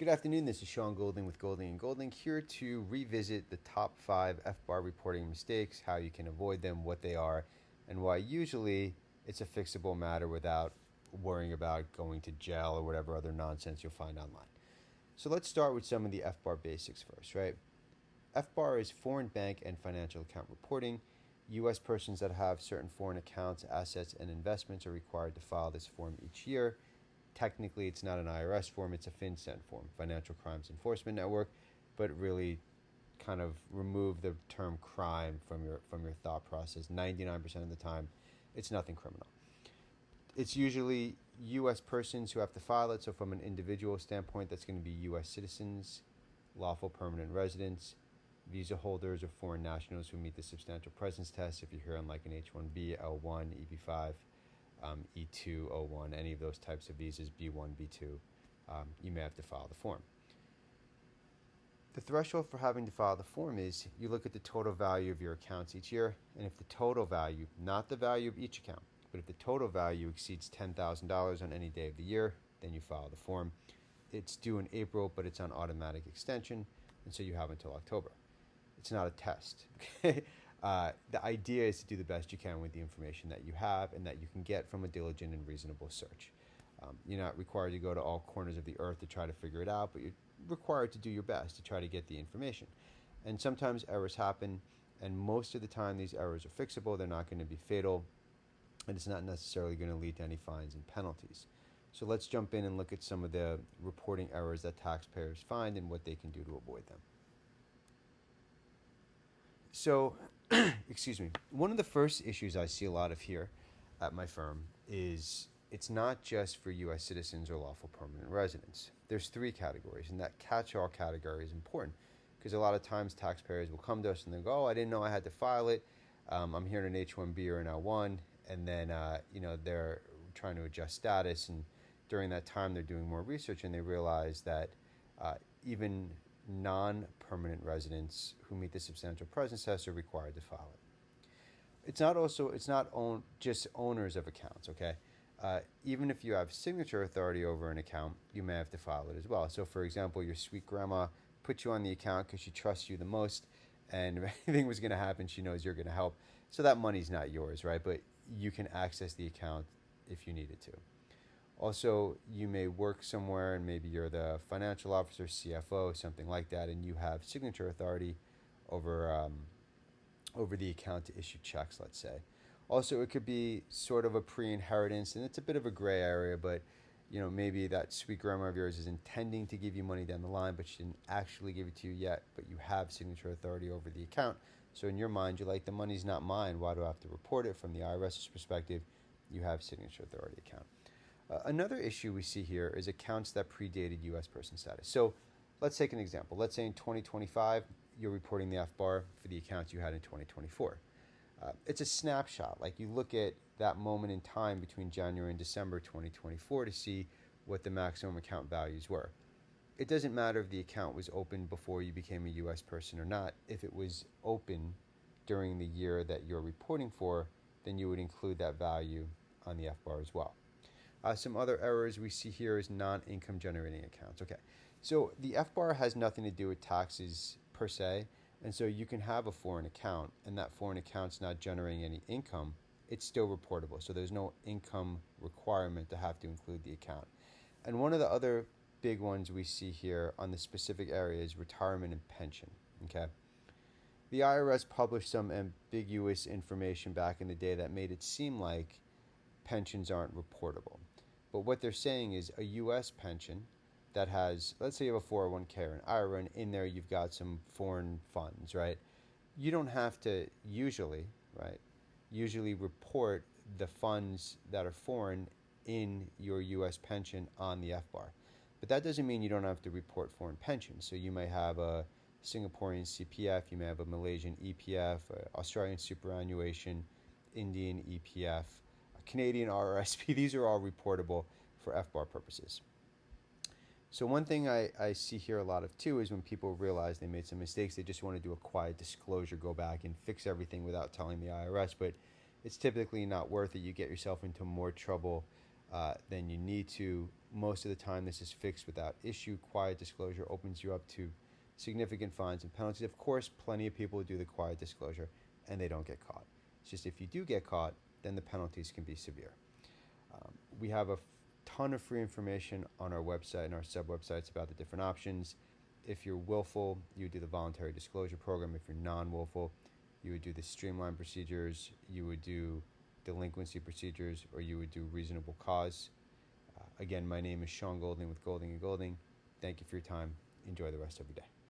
Good afternoon, this is Sean Golding with Golding & Golding here to revisit the top 5 FBAR reporting mistakes, how you can avoid them, what they are, and why usually it's a fixable matter without worrying about going to jail or whatever other nonsense you'll find online. So let's start with some of the FBAR basics first, right? FBAR is foreign bank and financial account reporting. U.S. persons that have certain foreign accounts, assets, and investments are required to file this form each year. Technically, it's not an IRS form, it's a FinCEN form, Financial Crimes Enforcement Network, but really kind of remove the term crime from your thought process. 99% of the time, it's nothing criminal. It's usually U.S. persons who have to file it, so from an individual standpoint, that's going to be U.S. citizens, lawful permanent residents, visa holders, or foreign nationals who meet the substantial presence test. If you're here on like an H-1B, L-1, EB-5, E2, O1, any of those types of visas, B1, B2, you may have to file the form. The threshold for having to file the form is you look at the total value of your accounts each year, and if the total value, not the value of each account, but if the total value exceeds $10,000 on any day of the year, then you file the form. It's due in April, but it's on automatic extension, and so you have until October. It's not a test. The idea is to do the best you can with the information that you have and that you can get from a diligent and reasonable search. You're not required to go to all corners of the earth to try to figure it out, but you're required to do your best to try to get the information. And sometimes errors happen, and most of the time these errors are fixable. They're not going to be fatal, and it's not necessarily going to lead to any fines and penalties. So let's jump in and look at some of the reporting errors that taxpayers find and what they can do to avoid them. So, excuse me, one of the first issues I see a lot of here at my firm is it's not just for U.S. citizens or lawful permanent residents. There's 3 categories, and that catch-all category is important because a lot of times taxpayers will come to us and they'll go, oh, I didn't know I had to file it. I'm here in an H-1B or an L-1, and then they're trying to adjust status, and during that time they're doing more research and they realize that even non-permanent residents who meet the substantial presence test are required to file it. It's not just owners of accounts, okay? Even if you have signature authority over an account, you may have to file it as well. So for example, your sweet grandma put you on the account because she trusts you the most, and if anything was going to happen, she knows you're going to help. So that money's not yours, right? But you can access the account if you needed to. Also, you may work somewhere and maybe you're the financial officer, CFO, something like that, and you have signature authority over the account to issue checks, let's say. Also, it could be sort of a pre-inheritance, and it's a bit of a gray area, but maybe that sweet grandma of yours is intending to give you money down the line, but she didn't actually give it to you yet, but you have signature authority over the account. So in your mind, you're like, the money's not mine. Why do I have to report it? From the IRS's perspective, you have signature authority account. Another issue we see here is accounts that predated U.S. person status. So let's take an example. Let's say in 2025, you're reporting the FBAR for the accounts you had in 2024. It's a snapshot. Like you look at that moment in time between January and December 2024 to see what the maximum account values were. It doesn't matter if the account was opened before you became a U.S. person or not. If it was open during the year that you're reporting for, then you would include that value on the FBAR as well. Some other errors we see here is non-income generating accounts. Okay, so the FBAR has nothing to do with taxes per se, and so you can have a foreign account and that foreign account's not generating any income, it's still reportable. So there's no income requirement to have to include the account. And one of the other big ones we see here on the specific area is retirement and pension. Okay, the IRS published some ambiguous information back in the day that made it seem like pensions aren't reportable. But what they're saying is a U.S. pension that has, let's say you have a 401k or an IRA, and in there you've got some foreign funds, right? You don't have to usually report the funds that are foreign in your U.S. pension on the FBAR. But that doesn't mean you don't have to report foreign pensions. So you may have a Singaporean CPF, you may have a Malaysian EPF, Australian superannuation, Indian EPF, Canadian RRSP. These are all reportable for FBAR purposes. So one thing I see here a lot of too is when people realize they made some mistakes, they just want to do a quiet disclosure, go back and fix everything without telling the IRS, but it's typically not worth it. You get yourself into more trouble then you need to. Most of the time, this is fixed without issue. Quiet disclosure opens you up to significant fines and penalties. Of course, plenty of people do the quiet disclosure and they don't get caught. It's just if you do get caught, then the penalties can be severe. We have a ton of free information on our website and our sub-websites about the different options. If you're willful, you would do the voluntary disclosure program. If you're non-willful, you would do the streamlined procedures, you would do delinquency procedures, or you would do reasonable cause. Again, my name is Sean Golding with Golding & Golding. Thank you for your time. Enjoy the rest of your day.